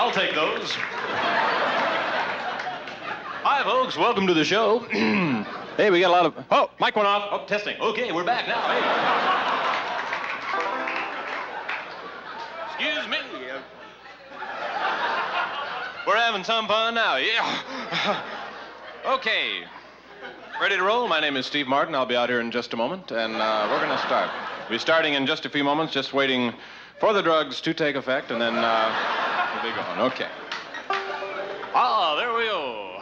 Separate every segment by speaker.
Speaker 1: I'll take those. Hi, folks. Welcome to the show. Hey, we got a lot of... Oh, mic went off. Oh, testing. Okay, we're back now. Hey. Excuse me. We're having some fun now. Yeah. Okay. Ready to roll? My name is Steve Martin. I'll be out here in just a moment, and we're going to start. We'll be starting in just a few moments, just waiting for the drugs to take effect, and then... we'll be going. Okay. Ah, there we go.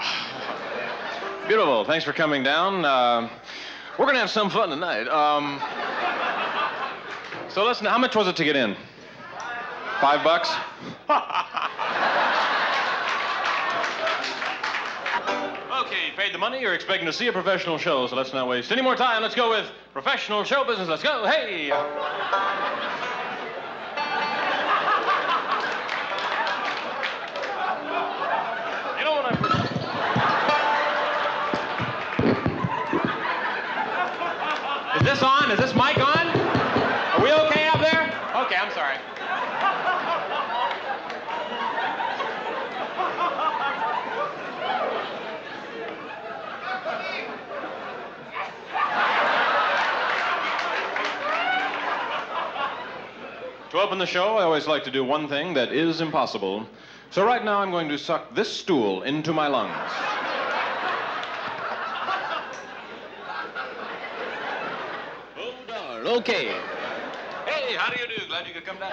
Speaker 1: Beautiful. Thanks for coming down. We're going to have some fun tonight. So listen, how much was it to get in? $5? Okay, you paid the money. You're expecting to see a professional show, so let's not waste any more time. Let's go with professional show business. Let's go. Hey! Is this on? Is this mic on? Are we okay up there? Okay, I'm sorry. To open the show, I always like to do one thing that is impossible. So right now, I'm going to suck this stool into my lungs. Okay. Hey, how do you do? Glad you could come down.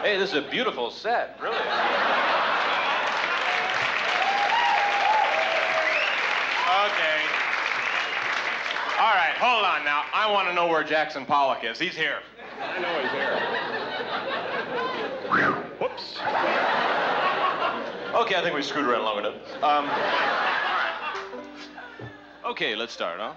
Speaker 1: Hey, this is a beautiful set, really. Okay. All right, hold on now. I want to know where Jackson Pollock is. He's here. I know he's here. Whoops. Okay, I think we screwed around long enough. All right. Okay, let's start, huh?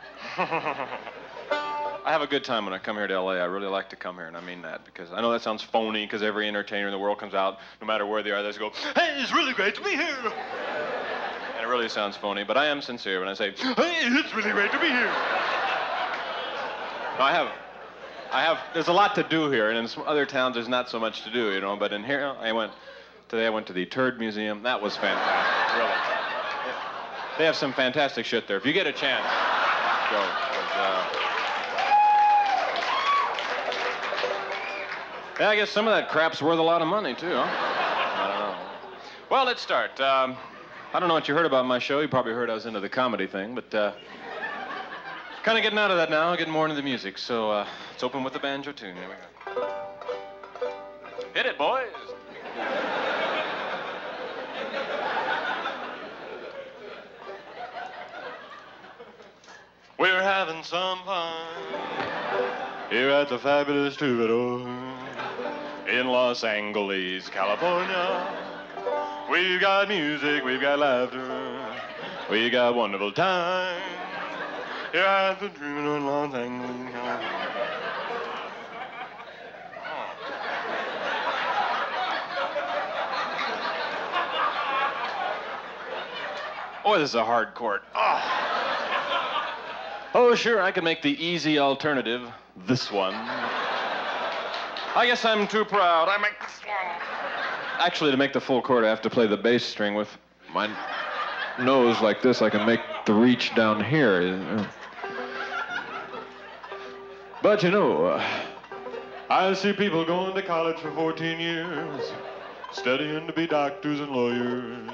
Speaker 1: I have a good time when I come here to L.A. I really like to come here, and I mean that, because I know that sounds phony, because every entertainer in the world comes out, no matter where they are, they just go, hey, it's really great to be here. And it really sounds phony, but I am sincere when I say, hey, it's really great to be here. No, I have, there's a lot to do here, and in some other towns there's not so much to do, you know, but in here, today I went to the Turd Museum. That was fantastic, really. They have some fantastic shit there. If you get a chance, go. Yeah, I guess some of that crap's worth a lot of money, too, huh? I don't know. Well, let's start. I don't know what you heard about my show. You probably heard I was into the comedy thing, but kind of getting out of that now, getting more into the music. So let's open with the banjo tune. Here we go. Hit it, boys. We're having some fun here at the fabulous Troubadour in Los Angeles, California. We've got music, we've got laughter, we got wonderful time here at the Troubadour in Los Angeles. Boy, this is a hard chord. Oh, sure, I can make the easy alternative, this one. I guess I'm too proud. I make this one. Actually, to make the full chord, I have to play the bass string with my nose like this. I can make the reach down here. But, you know, I see people going to college for 14 years, studying to be doctors and lawyers.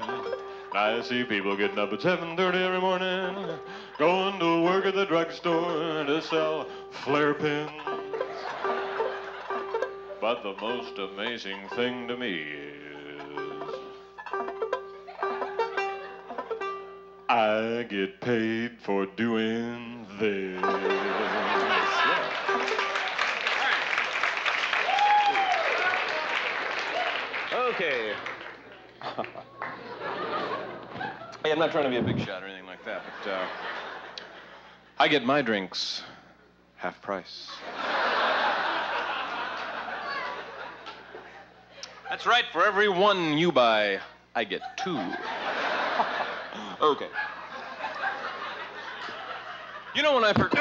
Speaker 1: I see people getting up at 7:30 every morning, going to work at the drugstore to sell flare pins. But the most amazing thing to me is I get paid for doing this. Yeah. Okay. Hey, I'm not trying to be a big shot or anything like that, but I get my drinks half price. That's right. For every one you buy, I get two. Okay. You know when I first...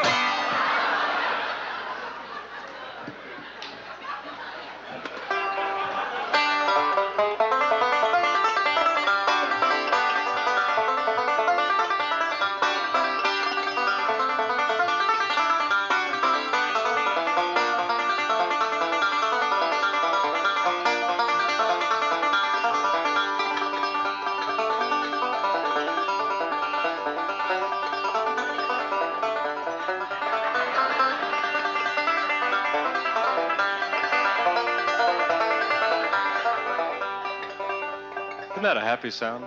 Speaker 1: Isn't that a happy sound?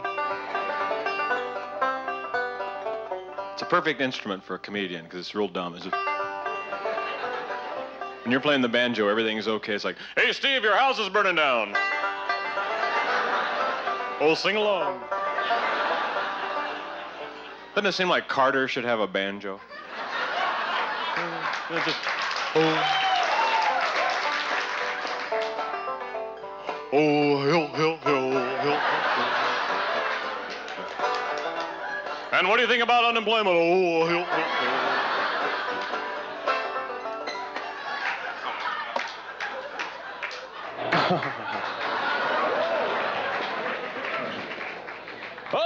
Speaker 1: It's a perfect instrument for a comedian because it's real dumb. It's just... When you're playing the banjo, everything's okay. It's like, hey, Steve, your house is burning down. Oh, sing along. Doesn't it seem like Carter should have a banjo? It's just, oh, hill, hill, hill, hill. And what do you think about unemployment? Oh, hill, hill, hill.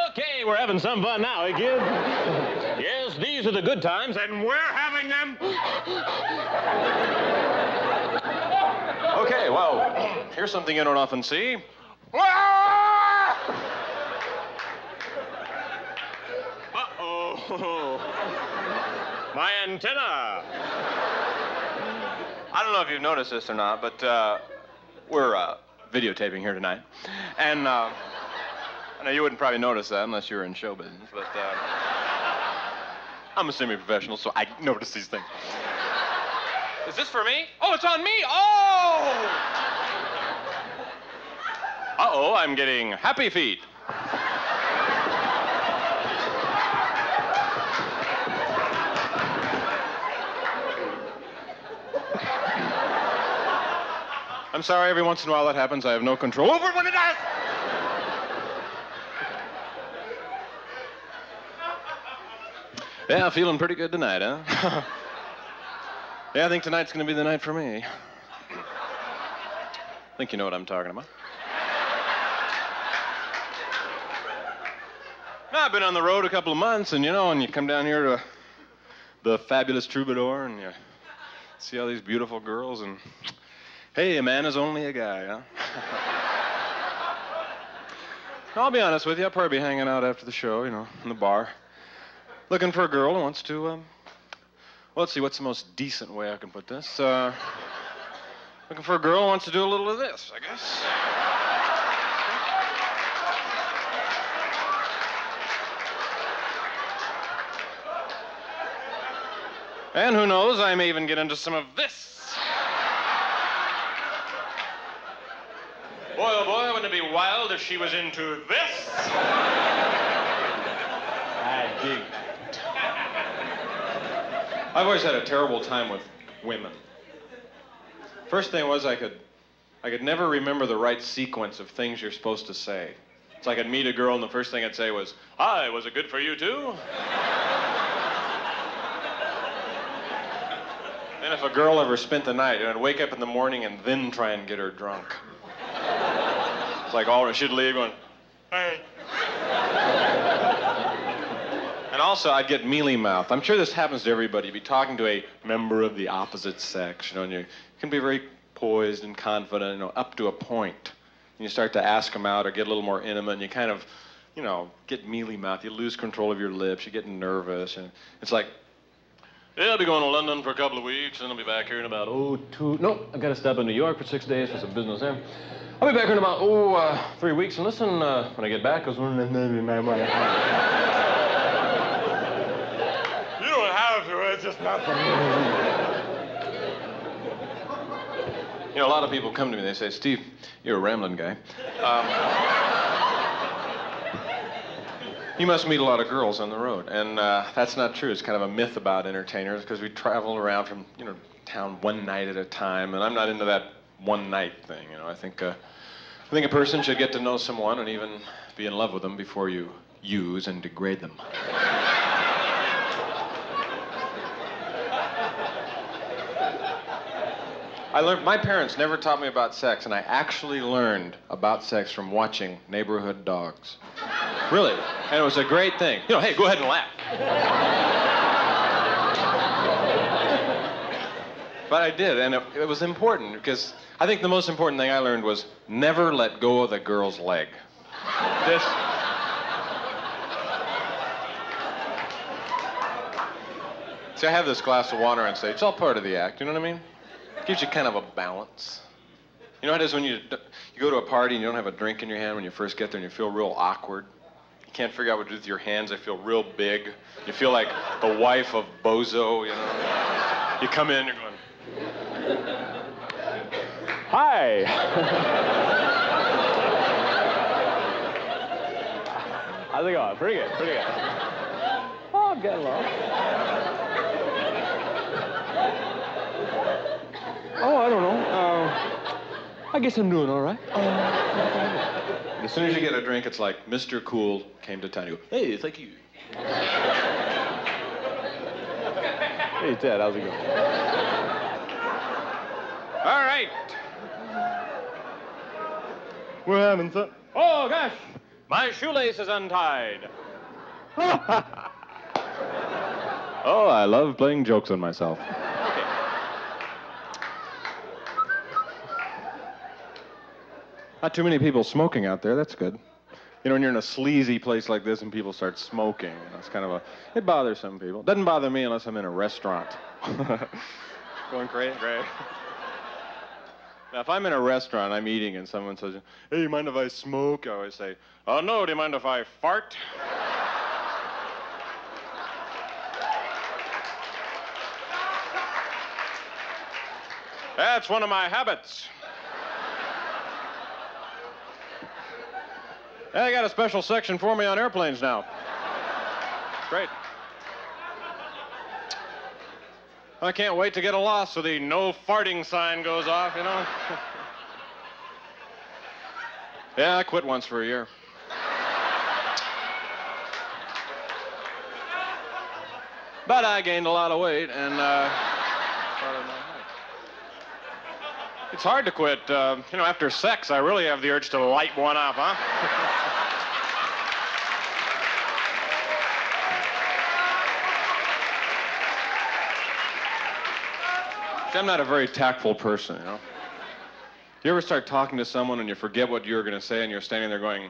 Speaker 1: Okay, we're having some fun now, eh, kid? Yes, these are the good times, and we're having them. Okay, well, here's something you don't often see. Uh-oh. My antenna. I don't know if you've noticed this or not, but we're videotaping here tonight. And I know you wouldn't probably notice that unless you were in show business, but I'm a semi-professional, so I notice these things. Is this for me? Oh, it's on me? Oh! Uh-oh, I'm getting happy feet. I'm sorry, every once in a while that happens. I have no control over it when it does. Yeah, feeling pretty good tonight, huh? Yeah, I think tonight's going to be the night for me. I think you know what I'm talking about. Now, I've been on the road a couple of months, and you come down here to the fabulous Troubadour, and you see all these beautiful girls, and hey, a man is only a guy, huh? I'll be honest with you, I'll probably be hanging out after the show, in the bar, looking for a girl who wants to, well, let's see, what's the most decent way I can put this? Looking for a girl who wants to do a little of this, I guess. And who knows, I may even get into some of this. Boy, oh boy, wouldn't it be wild if she was into this? I dig that. I've always had a terrible time with women. First thing was I could never remember the right sequence of things you're supposed to say. It's like I'd meet a girl and the first thing I'd say was, "Hi, was it good for you too?" Then if a girl ever spent the night, I'd wake up in the morning and then try and get her drunk. It's like she'd leave going, "Hey." And also, I'd get mealy mouth. I'm sure this happens to everybody. You'd be talking to a member of the opposite sex, and you can be very poised and confident, up to a point. and you start to ask them out or get a little more intimate, and you kind of, get mealy mouth. You lose control of your lips. You get nervous, and it's like, yeah, I'll be going to London for a couple of weeks, and I'll be back here in about, nope, I've got to stop in New York for 6 days for some business there. I'll be back here in about, 3 weeks, and listen, when I get back, you don't have to, it's just not for me. A lot of people come to me, they say, Steve, you're a rambling guy. You must meet a lot of girls on the road. And that's not true. It's kind of a myth about entertainers because we travel around from, town one night at a time. And I'm not into that one night thing. I think a person should get to know someone and even be in love with them before you use and degrade them. My parents never taught me about sex, and I actually learned about sex from watching Neighborhood Dogs. Really. And it was a great thing. Hey, go ahead and laugh. But I did, and it was important, because I think the most important thing I learned was never let go of the girl's leg. See, I have this glass of water on stage. It's all part of the act, you know what I mean? Gives you kind of a balance. You know how it is when you go to a party and you don't have a drink in your hand when you first get there and you feel real awkward? You can't figure out what to do with your hands. They feel real big. You feel like the wife of Bozo, You come in, you're going, hi. How's it going? Pretty good, pretty good. Oh, I'm getting along. Oh, I don't know. I guess I'm doing all right. As soon as you get a drink, it's like Mr. Cool came to town. You go, hey, thank you. Hey, Ted, how's it going? All right. We're having fun. Oh, gosh, my shoelace is untied. Oh, I love playing jokes on myself. Not too many people smoking out there. That's good. When you're in a sleazy place like this and people start smoking, that's kind of it bothers some people. It doesn't bother me unless I'm in a restaurant. Going crazy? Great. Now, if I'm in a restaurant, I'm eating, and someone says, hey, you mind if I smoke? I always say, oh, no, do you mind if I fart? That's one of my habits. They got a special section for me on airplanes now. Great. I can't wait to get a loss so the no farting sign goes off, Yeah, I quit once for a year. But I gained a lot of weight, and it's hard to quit. After sex, I really have the urge to light one up, huh? I'm not a very tactful person, Do you ever start talking to someone and you forget what you were going to say and you're standing there going,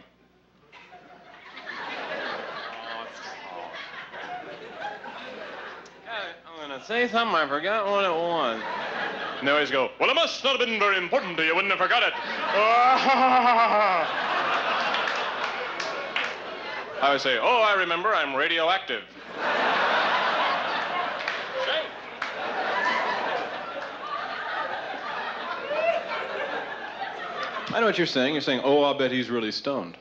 Speaker 1: I'm going to say something, I forgot what it was. And they always go, well, it must not have been very important to you, wouldn't have forgot it. I would say, oh, I remember, I'm radioactive. I know what you're saying. You're saying, oh, I'll bet he's really stoned.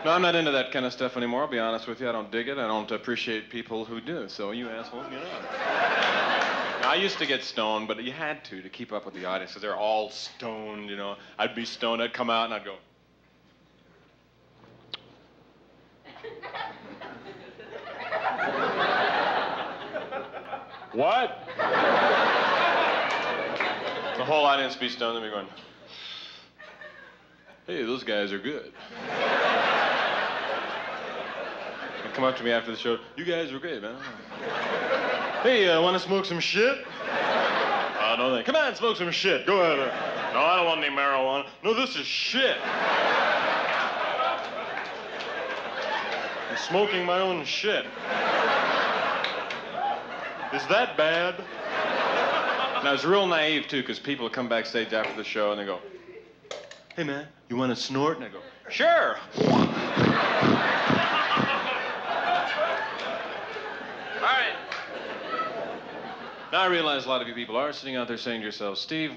Speaker 1: No, I'm not into that kind of stuff anymore, I'll be honest with you. I don't dig it. I don't appreciate people who do. So you assholes, get out. Now, I used to get stoned, but you had to keep up with the audience, because they're all stoned, I'd be stoned, I'd come out, and I'd go. What? The whole audience be stoned, and be going, hey, those guys are good. They'd come up to me after the show, you guys were great, man. Hey, want to smoke some shit? No, no, come on, smoke some shit. Go ahead. No, I don't want any marijuana. No, this is shit. I'm smoking my own shit. Is that bad? And I was real naive, too, because people come backstage after the show and they go, hey, man, you want to snort? And I go, sure. All right. Now I realize a lot of you people are sitting out there saying to yourselves, Steve,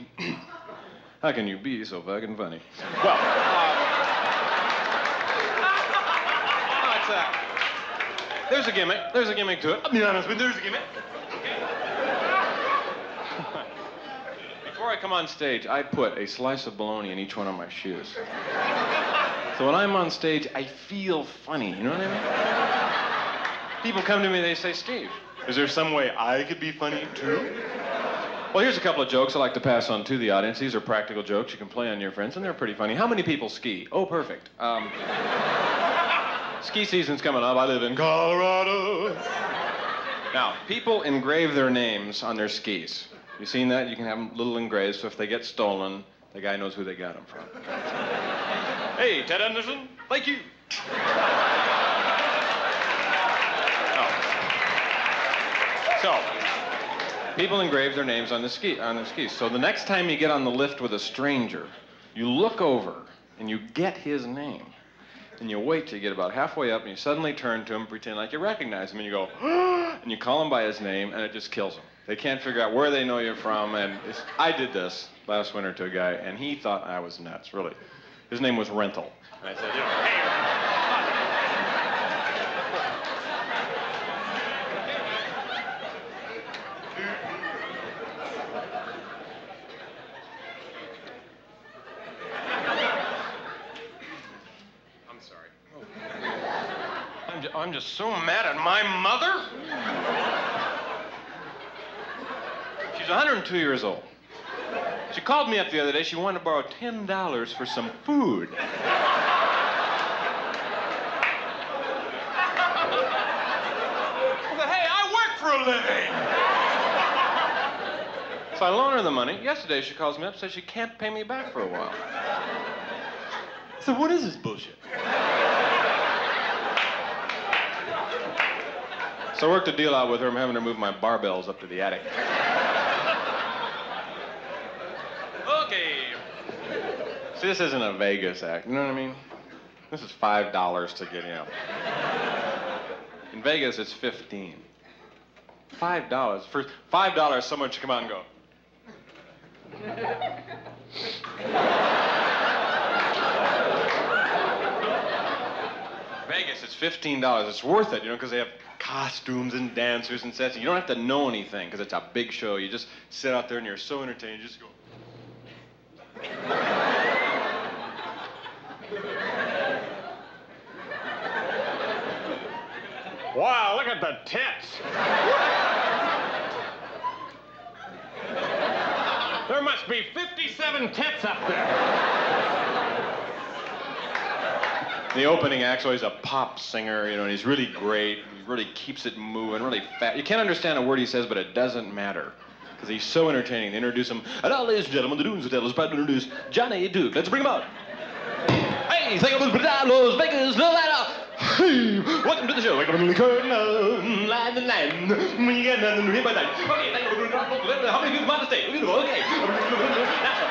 Speaker 1: how can you be so fucking funny? Well, no, it's there's a gimmick. There's a gimmick to it. I'll be honest with you, there's a gimmick. Okay. Before I come on stage, I put a slice of bologna in each one of my shoes. So when I'm on stage, I feel funny, you know what I mean? People come to me, they say, Steve, is there some way I could be funny too? Well, here's a couple of jokes I like to pass on to the audience. These are practical jokes you can play on your friends, and they're pretty funny. How many people ski? Oh, perfect. Ski season's coming up. I live in Colorado. Now, people engrave their names on their skis. You seen that? You can have them little engraved, so if they get stolen, the guy knows who they got them from. Hey, Ted Anderson, thank you. So, people engrave their names on their skis. So the next time you get on the lift with a stranger, you look over and you get his name. And you wait till you get about halfway up and you suddenly turn to him, pretend like you recognize him, and you go, and you call him by his name, and it just kills them. They can't figure out where they know you from, and I did this last winter to a guy, and he thought I was nuts, really. His name was Rental. And I said, you know, hey. I'm just so mad at my mother. She's 102 years old. She called me up the other day. She wanted to borrow $10 for some food. I said, hey, I work for a living. So I loan her the money. Yesterday she calls me up and says she can't pay me back for a while. I said, what is this bullshit? So I worked a deal out with her. I'm having her move my barbells up to the attic. Okay. See, this isn't a Vegas act, you know what I mean? This is $5 to get in. In Vegas, it's $15. $5. For $5, someone should come out and go. Vegas, it's $15. It's worth it, you know, because they have costumes and dancers and sets. You don't have to know anything because it's a big show. You just sit out there and you're so entertained. You just go. Wow, look at the tits. There must be 57 tits up there. The opening act's always a pop singer, you know, and he's really great. He really keeps it moving, really fast. You can't understand a word he says, but it doesn't matter. Because he's so entertaining. They introduce him. And now, ladies and gentlemen, the Dunes Hotel is proud to introduce Johnny Duke. Let's bring him out. Hey, think of the Las Vegas, Nevada. Hey, welcome to the show. Welcome to the curtain, line the line. We get nothing here by night. Okay, thank you for how many people on the stage? Okay. Now,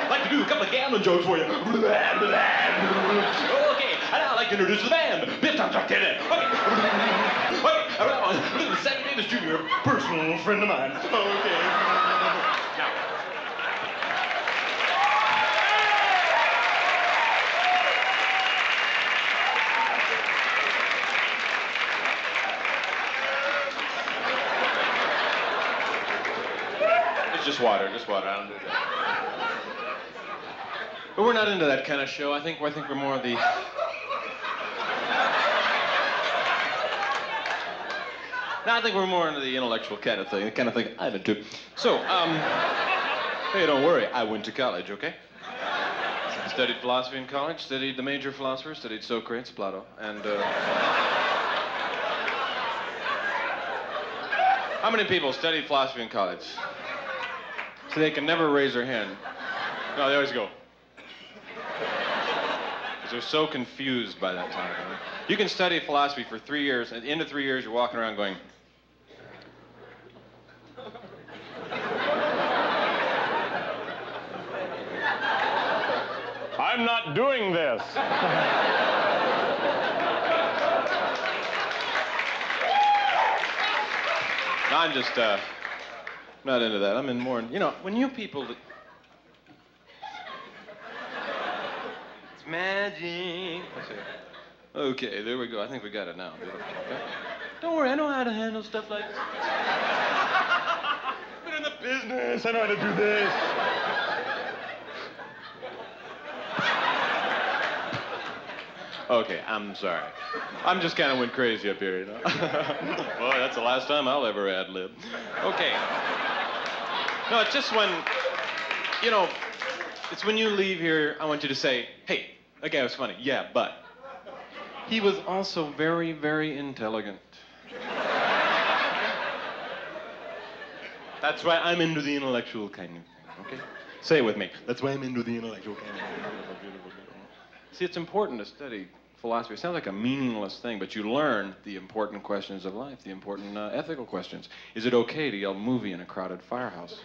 Speaker 1: I'd like to do a couple of gambling jokes for you. Okay, and I'd like to introduce the band. This time, talk to it. Okay. Okay, Sammy Davis Jr., a personal friend of mine. Okay. Now. Just water, just water. I don't do that. But we're not into that kind of show. I think we're more of the... No, I think we're more into the intellectual kind of thing, the kind of thing I'm into. So, hey, don't worry. I went to college, okay? Studied philosophy in college, studied the major philosophers, studied Socrates, Plato, and, How many people studied philosophy in college? So they can never raise their hand. No, they always go. Because they're so confused by that time. Right? You can study philosophy for 3 years, and at the end of 3 years, you're walking around going, I'm not doing this. No, I'm just not into that. I'm in more, you know, when you people... It's magic. Okay, there we go. I think we got it now. Okay. Don't worry, I know how to handle stuff like this. I've been in the business. I know how to do this. Okay, I'm sorry. I'm just kind of went crazy up here, you know. Well, that's the last time I'll ever ad-lib. Okay. No, it's just when, you know, it's when you leave here, I want you to say, hey, that guy was funny. Yeah, but he was also very, very intelligent. That's why I'm into the intellectual kind of thing, okay? Say it with me. That's why I'm into the intellectual kind of thing. See, it's important to study philosophy. It sounds like a meaningless thing, but you learn the important questions of life, the important ethical questions. Is it okay to yell movie in a crowded firehouse?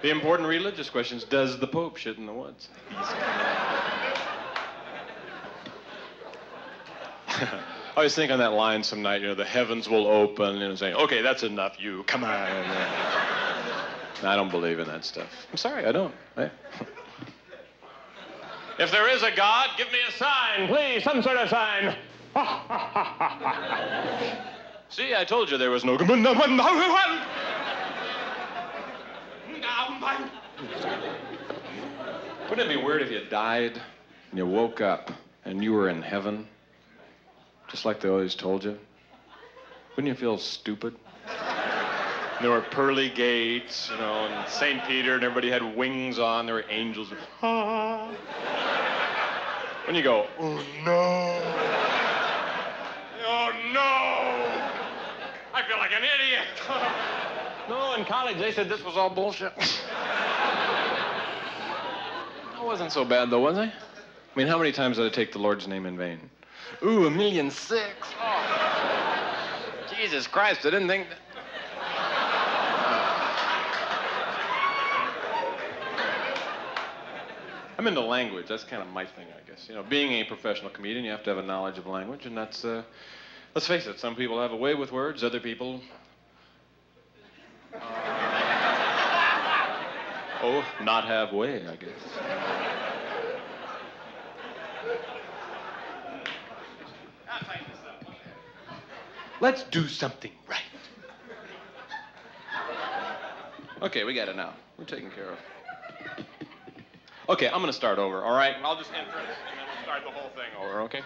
Speaker 1: The important religious questions. Does the Pope shit in the woods? I always think on that line some night, you know, the heavens will open and saying, okay, that's enough, you, come on. I don't believe in that stuff. I'm sorry, I don't. If there is a God, give me a sign, please, some sort of sign. See, I told you there was no... Wouldn't it be weird if you died and you woke up and you were in heaven? Just like they always told you? Wouldn't you feel stupid? There were pearly gates, you know, and St. Peter, and everybody had wings on. There were angels. When you go, oh, no. Oh, no. I feel like an idiot. No, in college, they said this was all bullshit. That wasn't so bad, though, was I? I mean, how many times did I take the Lord's name in vain? Ooh, 1,000,006. Oh. Jesus Christ, I didn't think that. I'm into language. That's kind of my thing, I guess. You know, being a professional comedian, you have to have a knowledge of language, and that's, let's face it, some people have a way with words, other people... oh, not have way, I guess. Let's do something right. Okay, we got it now. We're taken care of. Okay, I'm going to start over, all right? I'll just enter it, and then we'll start the whole thing over, okay?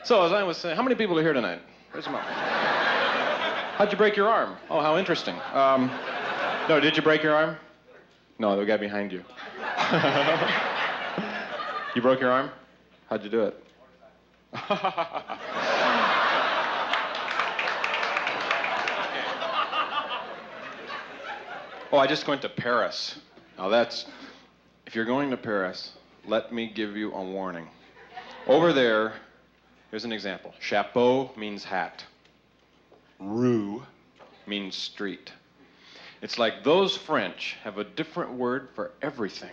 Speaker 1: So, as I was saying, how many people are here tonight? Raise them up. How'd you break your arm? Oh, how interesting. No, did you break your arm? No, the guy behind you. You broke your arm? How'd you do it? Oh, I just went to Paris. Now that's... If you're going to Paris, let me give you a warning. Over there, here's an example. Chapeau means hat. Rue means street. It's like those French have a different word for everything.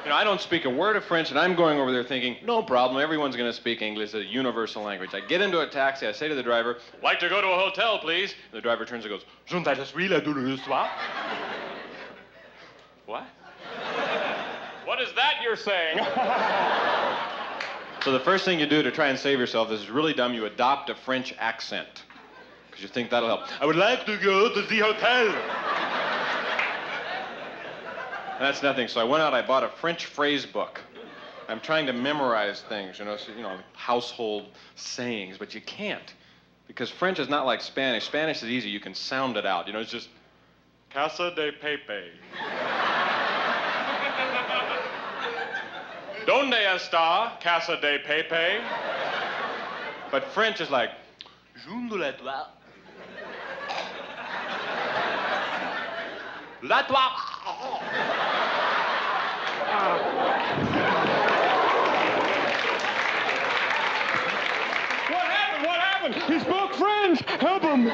Speaker 1: You know, I don't speak a word of French, and I'm going over there thinking, no problem, everyone's going to speak English, it's a universal language. I get into a taxi, I say to the driver, like to go to a hotel, please. And the driver turns and goes, je ne suis la douloureuse soir. What? What is that you're saying? So the first thing you do to try and save yourself, this is really dumb, you adopt a French accent. Because you think that'll help. I would like to go to the hotel. And that's nothing. So I went out, I bought a French phrase book. I'm trying to memorize things, you know, household sayings, but you can't. Because French is not like Spanish. Spanish is easy, you can sound it out. You know, it's just, Casa de Pepe. Donde está Casa de Pepe? But French is like, Junde la toi. La toi. What happened? What happened? He spoke French. Help him.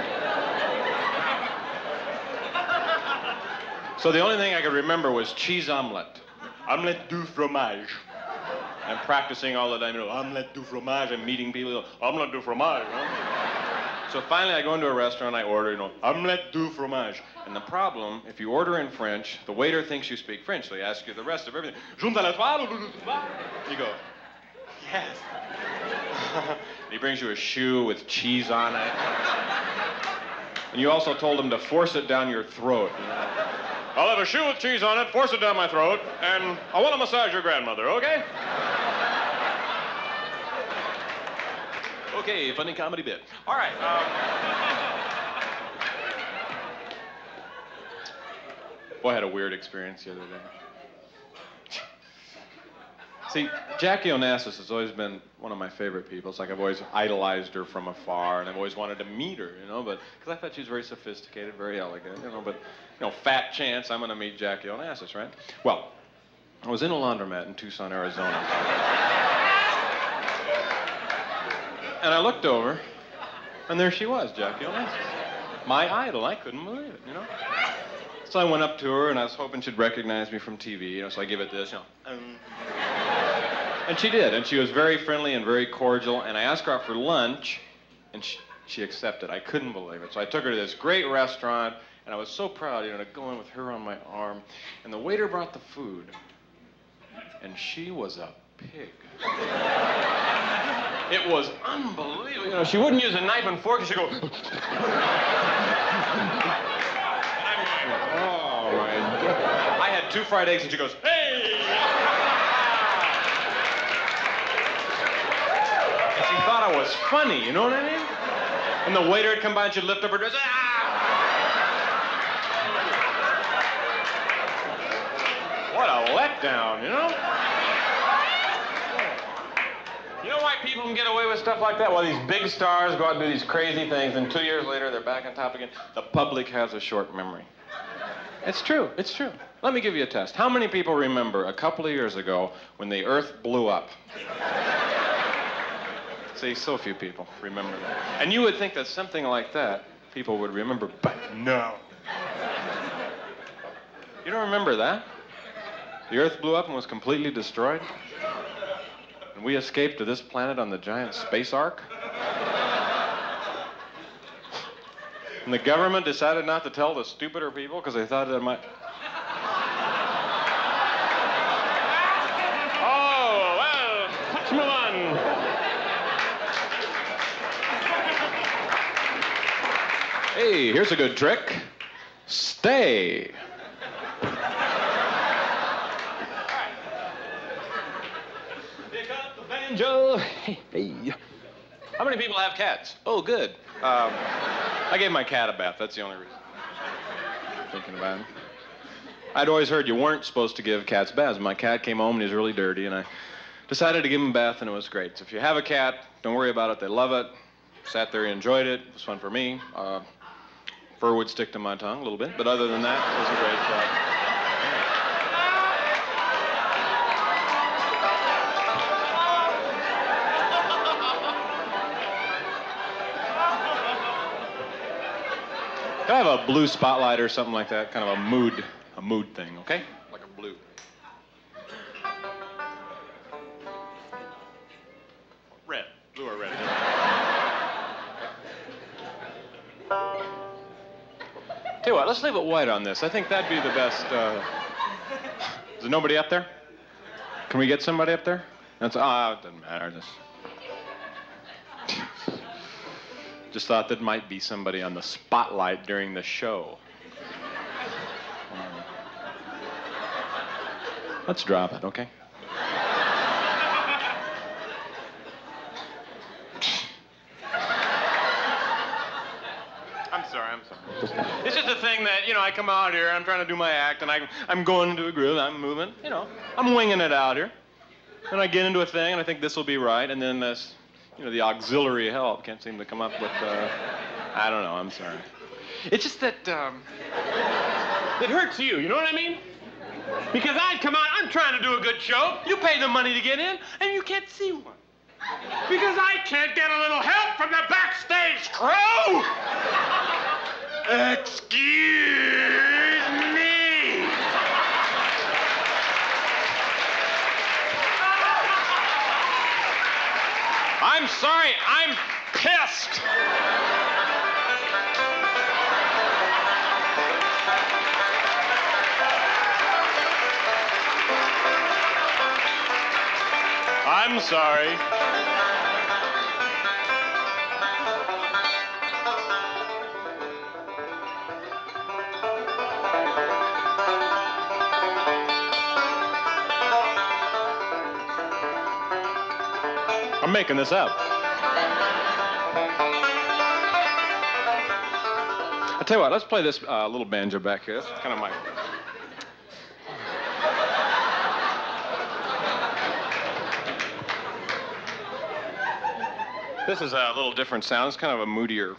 Speaker 1: So the only thing I could remember was cheese omelette. Omelette du fromage. I'm practicing all the time, you know, omelette du fromage. I'm meeting people, omelette du fromage, you know? So finally I go into a restaurant, I order, you know, omelette du fromage. And the problem, if you order in French, the waiter thinks you speak French, so he asks you the rest of everything. You go, yes. He brings you a shoe with cheese on it. And you also told him to force it down your throat. You know? I'll have a shoe with cheese on it, force it down my throat, and I want to massage your grandmother, okay? Okay, funny comedy bit. All right. Boy, I had a weird experience the other day. See, Jackie Onassis has always been one of my favorite people. It's like I've always idolized her from afar, and I've always wanted to meet her, you know, but because I thought she was very sophisticated, very elegant, you know, but, you know, fat chance I'm going to meet Jackie Onassis, right? Well, I was in a laundromat in Tucson, Arizona. And I looked over, and there she was, Jackie Onassis. My idol. I couldn't believe it, you know? So I went up to her, and I was hoping she'd recognize me from TV, you know, so I give it this, you know. And she did, and she was very friendly and very cordial, and I asked her out for lunch, and she accepted. I couldn't believe it. So I took her to this great restaurant, and I was so proud, you know, to go in with her on my arm. And the waiter brought the food, and she was a pig. It was unbelievable. You know, she wouldn't use a knife and fork, and she'd go... And I'm going, oh, my God. I had 2 fried eggs, and she goes, hey! And she thought I was funny, you know what I mean? And the waiter would come by, and she'd lift up her dress, What a letdown, you know? You know why people can get away with stuff like that? Well, these big stars go out and do these crazy things, and 2 years later, they're back on top again. The public has a short memory. It's true. It's true. Let me give you a test. How many people remember a couple of years ago when the Earth blew up? See, so few people remember that. And you would think that something like that, people would remember, but no. You don't remember that? The Earth blew up and was completely destroyed? And we escaped to this planet on the giant space ark? And the government decided not to tell the stupider people because they thought it might... Oh, well, let's move on. Hey, here's a good trick. Stay. Joe, hey. How many people have cats? Oh, good. I gave my cat a bath. That's the only reason. Thinking about it. I'd always heard you weren't supposed to give cats baths. My cat came home and he was really dirty, and I decided to give him a bath, and it was great. So if you have a cat, don't worry about it. They love it. Sat there, he enjoyed it. It was fun for me. Fur would stick to my tongue a little bit, but other than that, it was a great Can I have a blue spotlight or something like that? Kind of a mood thing, okay? Like a blue. Red. Blue or red. Tell you what, let's leave it white on this. I think that'd be the best. Is there nobody up there? Can we get somebody up there? It doesn't matter. Just thought that might be somebody on the spotlight during the show. Let's drop it, okay? I'm sorry. It's just a thing that, you know, I come out here, I'm trying to do my act, and I'm going into a groove, I'm moving, you know, I'm winging it out here. Then I get into a thing, and I think this will be right, and then this, the auxiliary help can't seem to come up with, I don't know, I'm sorry. It's just that, it hurts you know what I mean? Because I'd come out, I'm trying to do a good show, you pay the money to get in, and you can't see one. Because I can't get a little help from the backstage crew! Excuse me! I'm sorry, I'm pissed! I'm sorry. I'm making this up. I'll tell you what, let's play this little banjo back here. That's kind of my... This is a little different sound. It's kind of a moodier,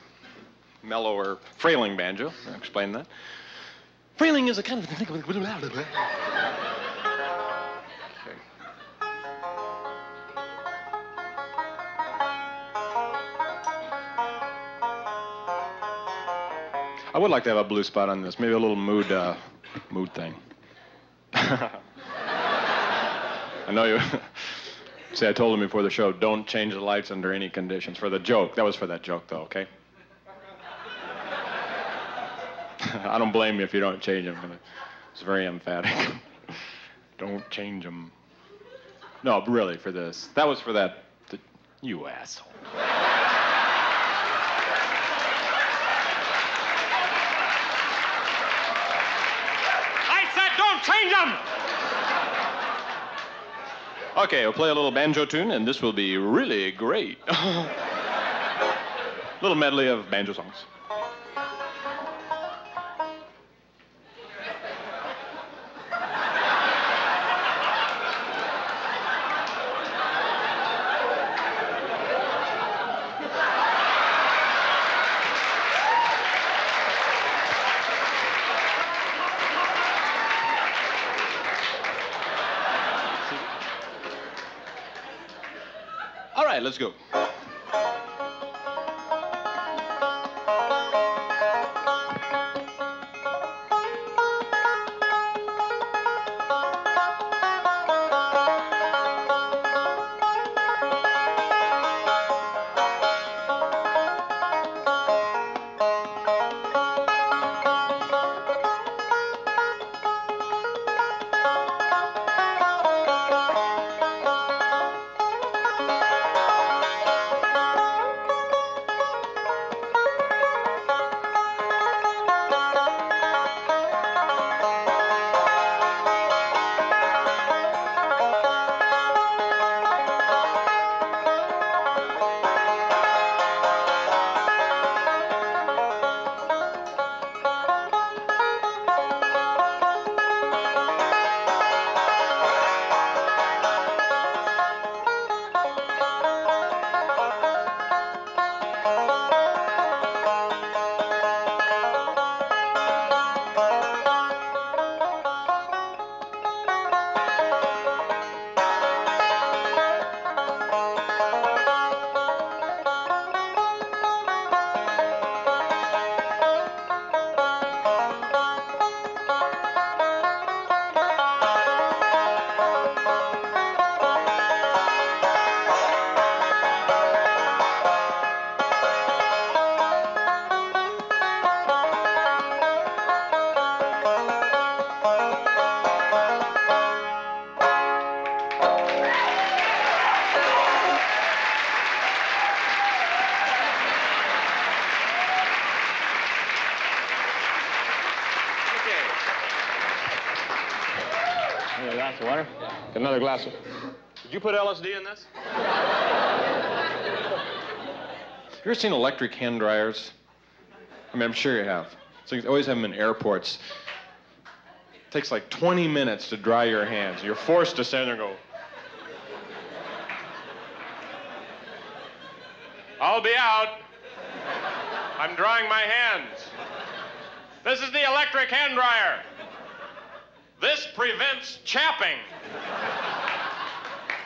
Speaker 1: mellower, frailing banjo. I'll explain that. Frailing is a kind of... Okay. I would like to have a blue spot on this. Maybe a little mood thing. I know you... See, I told him before the show, don't change the lights under any conditions. For the joke. That was for that joke, though, okay? I don't blame you if you don't change them. It's very emphatic. Don't change them. No, really, for this. That was for that... You asshole. I said don't change them! Okay, we'll play a little banjo tune, and this will be really great. Little medley of banjo songs. All right, let's go. Another glass of water? Another glass of... Did you put LSD in this? Have you ever seen electric hand dryers? I mean, I'm sure you have. So you always have them in airports. It takes like 20 minutes to dry your hands. You're forced to stand there and go...
Speaker 2: I'll be out. I'm drying my hands. This is the electric hand dryer. This prevents chapping.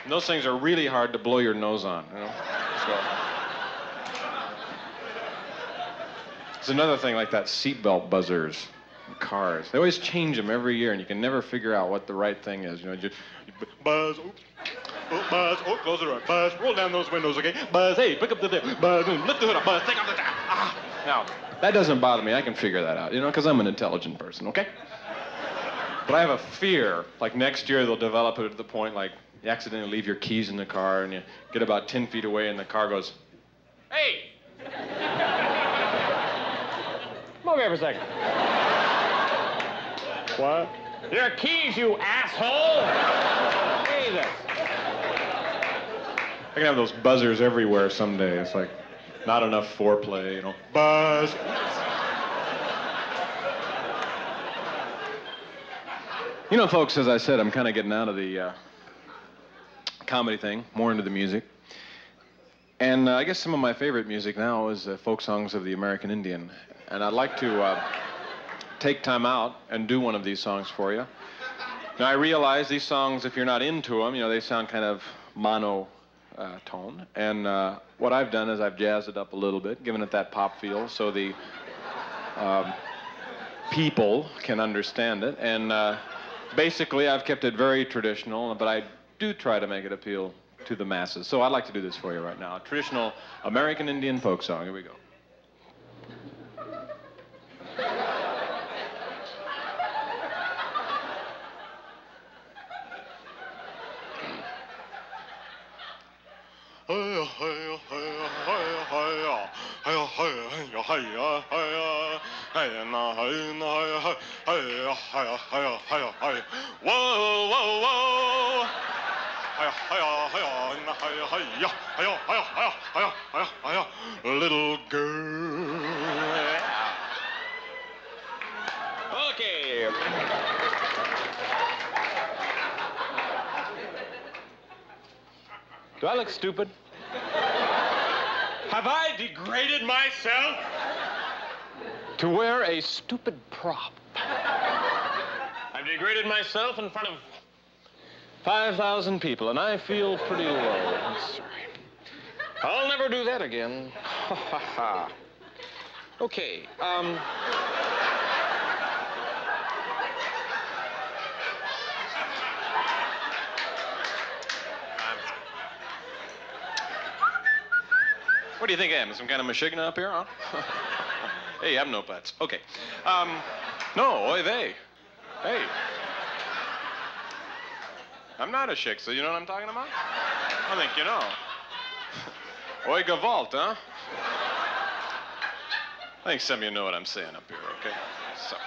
Speaker 1: And those things are really hard to blow your nose on, you know? So. It's another thing like that seatbelt buzzers in cars. They always change them every year, and you can never figure out what the right thing is. You know, you buzz, oops. Oh, buzz, oh, close the door. Buzz, roll down those windows, okay? Buzz, hey, pick up the buzz, lift the hood up, buzz, take off the top. Ah. Now, that doesn't bother me. I can figure that out, you know, because I'm an intelligent person, okay? But I have a fear, like next year they'll develop it to the point, like, you accidentally leave your keys in the car, and you get about 10 feet away, and the car goes, hey! Come over here for a second. What?
Speaker 2: Your keys, you asshole!
Speaker 1: Jesus. I can have those buzzers everywhere someday. It's like not enough foreplay, you know. Buzz. You know, folks, as I said, I'm kind of getting out of the comedy thing, more into the music. And I guess some of my favorite music now is folk songs of the American Indian. And I'd like to take time out and do one of these songs for you. Now, I realize these songs, if you're not into them, you know, they sound kind of monotone. And what I've done is I've jazzed it up a little bit, given it that pop feel, so the people can understand it. And basically, I've kept it very traditional, but I do try to make it appeal to the masses. So I'd like to do this for you right now. A traditional American Indian folk song. Here we go. Little girl. Okay. Do I look stupid?
Speaker 2: Have I degraded myself?
Speaker 1: To wear a stupid prop.
Speaker 2: I've degraded myself in front of
Speaker 1: 5,000 people, and I feel pretty low. I'm sorry. I'll never do that again. Ha ha ha. Okay, what do you think I am? Some kind of Michigan up here, huh? Hey, I'm no pets. Okay. No, oy vey. Hey. I'm not a shiksa, you know what I'm talking about? I think you know. Oy gavalt, huh? I think some of you know what I'm saying up here, okay? So.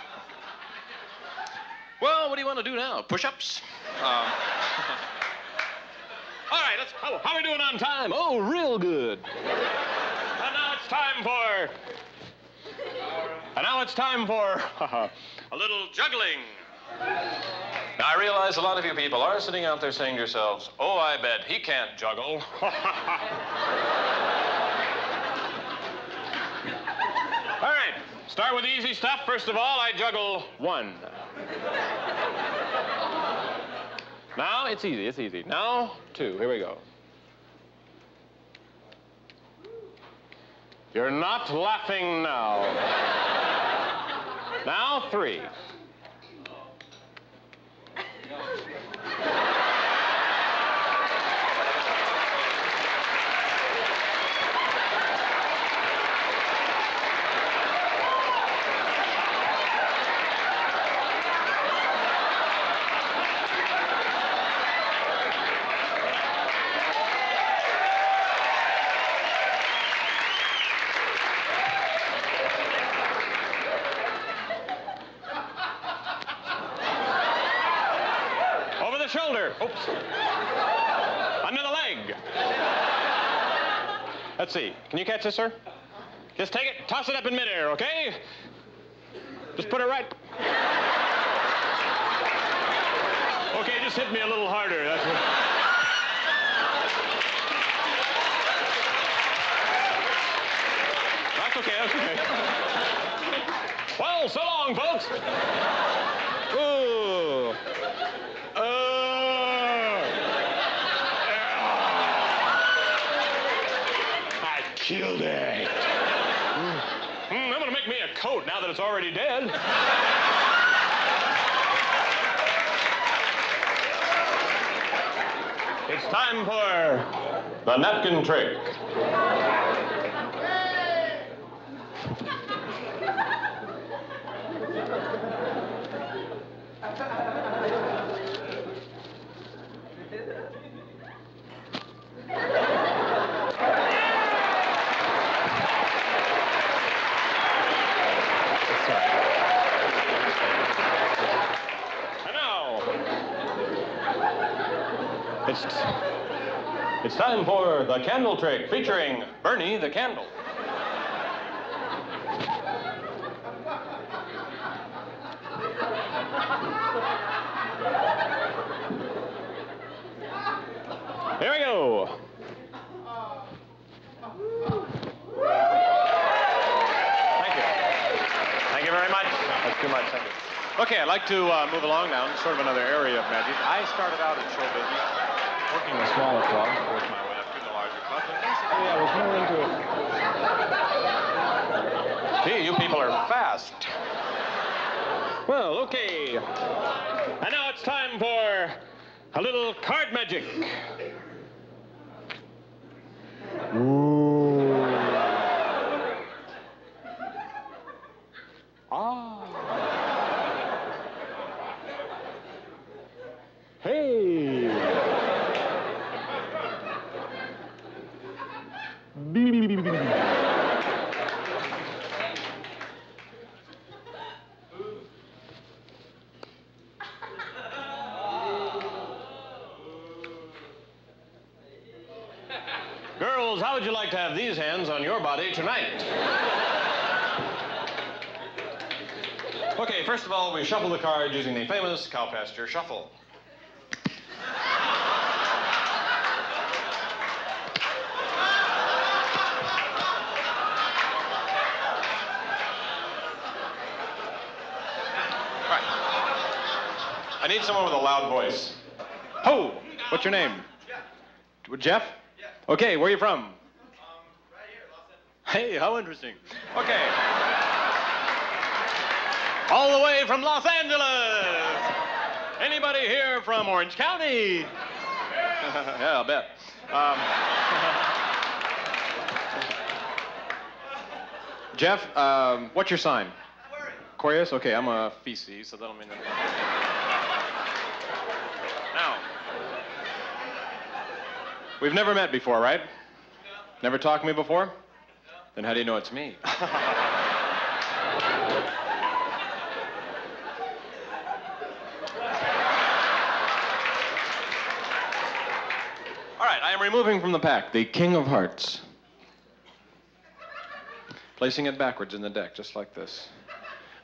Speaker 1: Well, what do you want to do now? Push-ups? All right, how are we doing on time? Oh, real good. And now it's time for a little juggling. Now, I realize a lot of you people are sitting out there saying to yourselves, oh, I bet he can't juggle. All right, start with the easy stuff. First of all, I juggle one. Now, it's easy. Now, two. Here we go. You're not laughing now. Now, three. Shoulder. Oops. Under the leg. Let's see. Can you catch this, sir? Just take it, toss it up in midair, okay? Just put it right. Okay, just hit me a little harder. That's what...
Speaker 2: Okay. Well, so long, folks. Ooh. I killed it. I'm gonna make me a coat now that it's already dead. It's time for the napkin trick. It's time for the candle trick featuring Bernie the Candle. Here we go. Thank you. Thank you very much. That's too much. Thank you. Okay, I'd like to move along now. Sort of another area of magic. I started out in show business, working with smaller clubs, worked my way up to the larger clubs, and basically I was more into it. Gee, you people are fast. Well, okay. And now it's time for a little card magic. Ooh. Ah. Hey. Girls, how would you like to have these hands on your body tonight? Okay, first of all, we shuffle the cards using the famous cow pasture shuffle. Right. I need someone with a loud voice. Ho! What's your name? Jeff? Okay, where are you from?
Speaker 3: Right here, Los Angeles.
Speaker 2: Hey, how interesting. Okay. All the way from Los Angeles. Anybody here from Orange County? Yeah, I'll bet. Jeff, what's your sign? Aquarius? Okay, I'm a feces, so that'll mean that. Now, we've never met before, right?
Speaker 3: No.
Speaker 2: Never talked to me before?
Speaker 3: No.
Speaker 2: Then how do you know it's me? All right, I am removing from the pack the King of Hearts. Placing it backwards in the deck, just like this.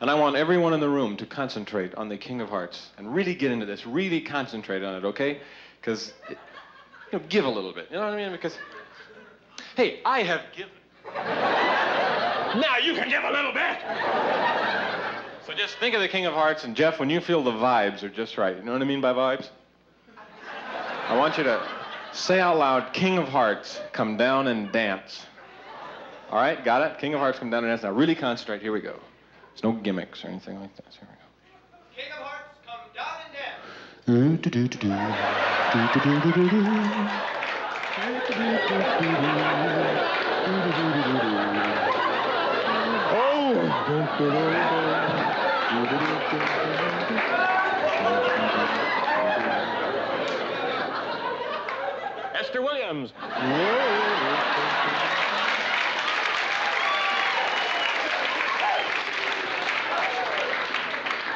Speaker 2: And I want everyone in the room to concentrate on the King of Hearts and really get into this, really concentrate on it, okay? Because, give a little bit, you know what I mean? Because, hey, I have given. Now you can give a little bit. So just think of the King of Hearts, and Jeff, when you feel the vibes are just right, you know what I mean by vibes? I want you to say out loud, King of Hearts, come down and dance. All right, got it? King of Hearts, come down and dance. Now really concentrate. Here we go. There's no gimmicks or anything like this. Here we go.
Speaker 3: King of Hearts, come down and dance.
Speaker 2: Esther Williams.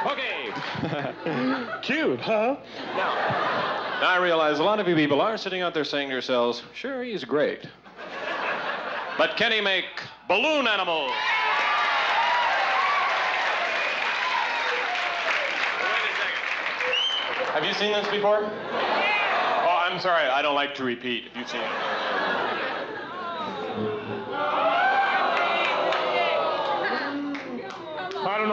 Speaker 2: Okay. Cute, huh? Now I realize a lot of you people are sitting out there saying to yourselves, sure, he's great. But can he make balloon animals? Wait a second. Have you seen this before? Oh, I'm sorry. I don't like to repeat if you've seen it.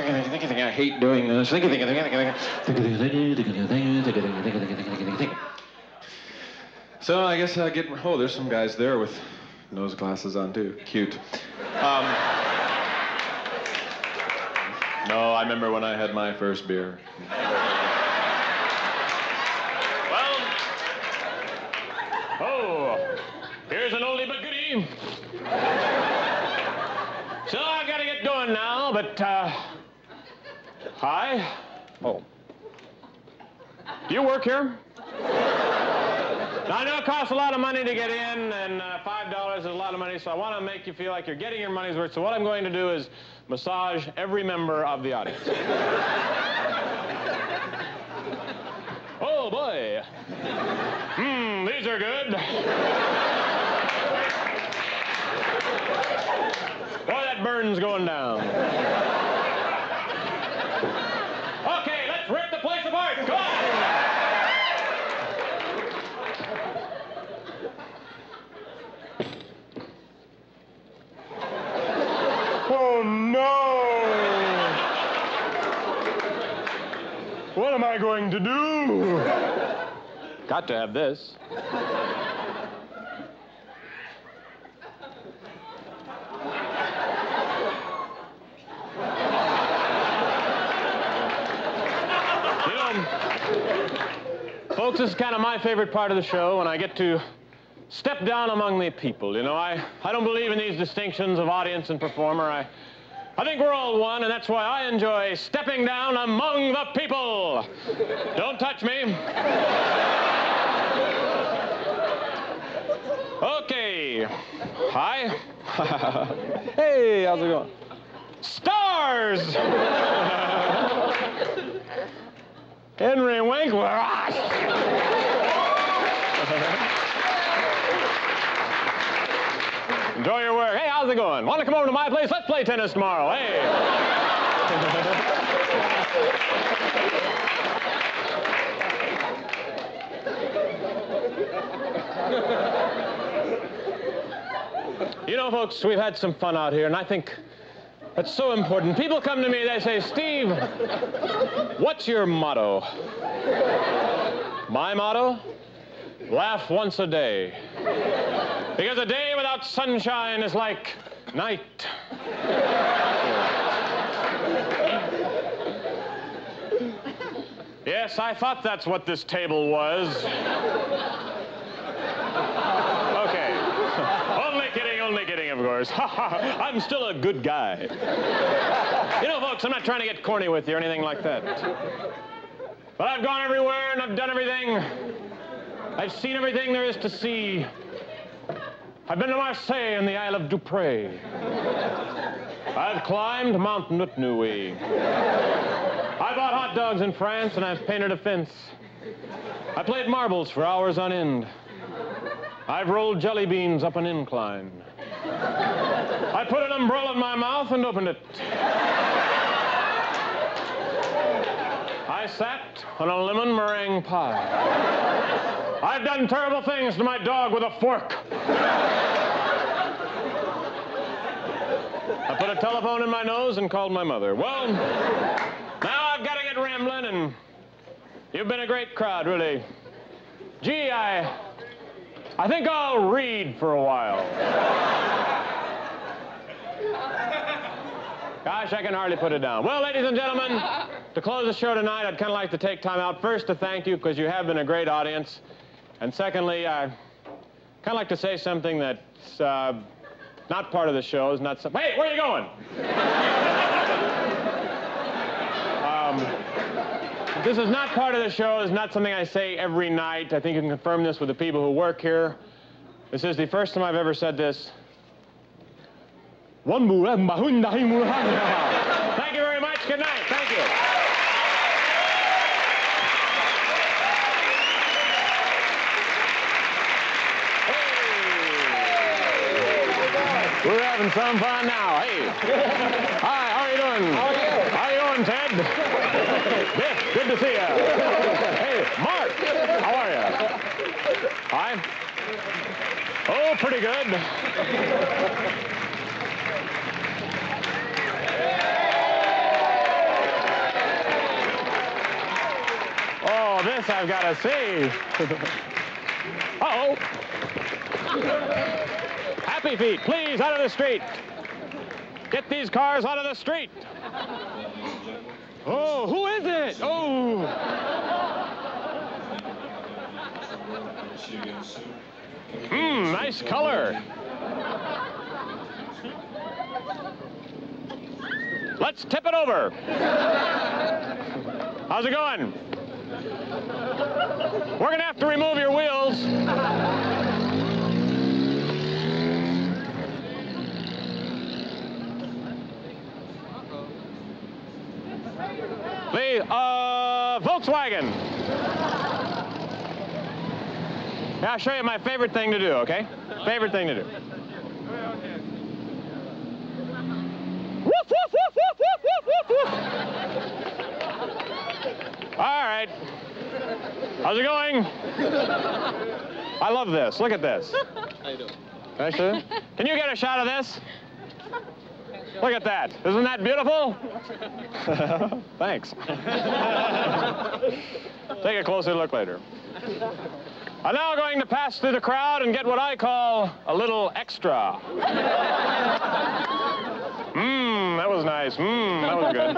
Speaker 2: I hate doing this. So I guess I get. Oh, there's some guys there with nose glasses on too. Cute. No, I remember when I had my first beer.
Speaker 4: Well, here's an oldie but goodie. So I've got to get going now, but, hi. Oh. Do you work here? Now, I know it costs a lot of money to get in, and $5 is a lot of money, so I want to make you feel like you're getting your money's worth. So what I'm going to do is massage every member of the audience. Oh, boy. These are good. Boy, that burn's going down. Okay, let's rip the place apart. Come on! Oh, no! What am I going to do? Got to have this. know, folks, this is kind of my favorite part of the show, when I get to step down among the people. You know, I don't believe in these distinctions of audience and performer. I think we're all one, and that's why I enjoy stepping down among the people. Don't touch me. Okay. Hi. Hey, how's it going? Stars! Henry Winkler. Enjoy your work. Hey, how's it going? Want to come over to my place? Let's play tennis tomorrow. Hey. You know, folks, we've had some fun out here, and I think that's so important. People come to me, they say, Steve, what's your motto? My motto? Laugh once a day. Because a day without sunshine is like night. Yes, I thought that's what this table was. Okay. Only kidding, of course. I'm still a good guy. You know, folks, I'm not trying to get corny with you or anything like that. But I've gone everywhere and I've done everything. I've seen everything there is to see. I've been to Marseille and the Isle of Dupré. I've climbed Mount Nutnui. I bought hot dogs in France and I've painted a fence. I played marbles for hours on end. I've rolled jelly beans up an incline. I put an umbrella in my mouth and opened it. I sat on a lemon meringue pie. I've done terrible things to my dog with a fork. I put a telephone in my nose and called my mother. Well, now I've got to get rambling, and you've been a great crowd, really. Gee, I think I'll read for a while. Gosh, I can hardly put it down. Well, ladies and gentlemen, to close the show tonight, I'd kind of like to take time out first to thank you, because you have been a great audience. And secondly, I kind of like to say something that's not part of the show. Is not. Hey, where are you going? This is not part of the show. It's not something I say every night. I think you can confirm this with the people who work here. This is the first time I've ever said this. Thank you very much. Good night. Thank you. We're having some fun now. Hey. Hi, how are you doing? How are you? How are you doing, Ted? Biff, good to see you. Hey, Mark, how are you? Hi. Oh, pretty good. Oh, this I've got to see. Uh-oh. Happy Feet, please, out of the street. Get these cars out of the street. Oh, who is it? Oh. Nice color. Let's tip it over. How's it going? We're going to have to remove your wheels. Please, Volkswagen. Yeah, I'll show you my favorite thing to do, okay? Favorite thing to do. Woof, woof, woof, woof, woof, woof, woof, woof. All right. How's it going? I love this. Look at this. How you doing? Can I show you? Can you get a shot of this? Look at that. Isn't that beautiful? Thanks. Take a closer look later. I'm now going to pass through the crowd and get what I call a little extra. That was nice. That was good.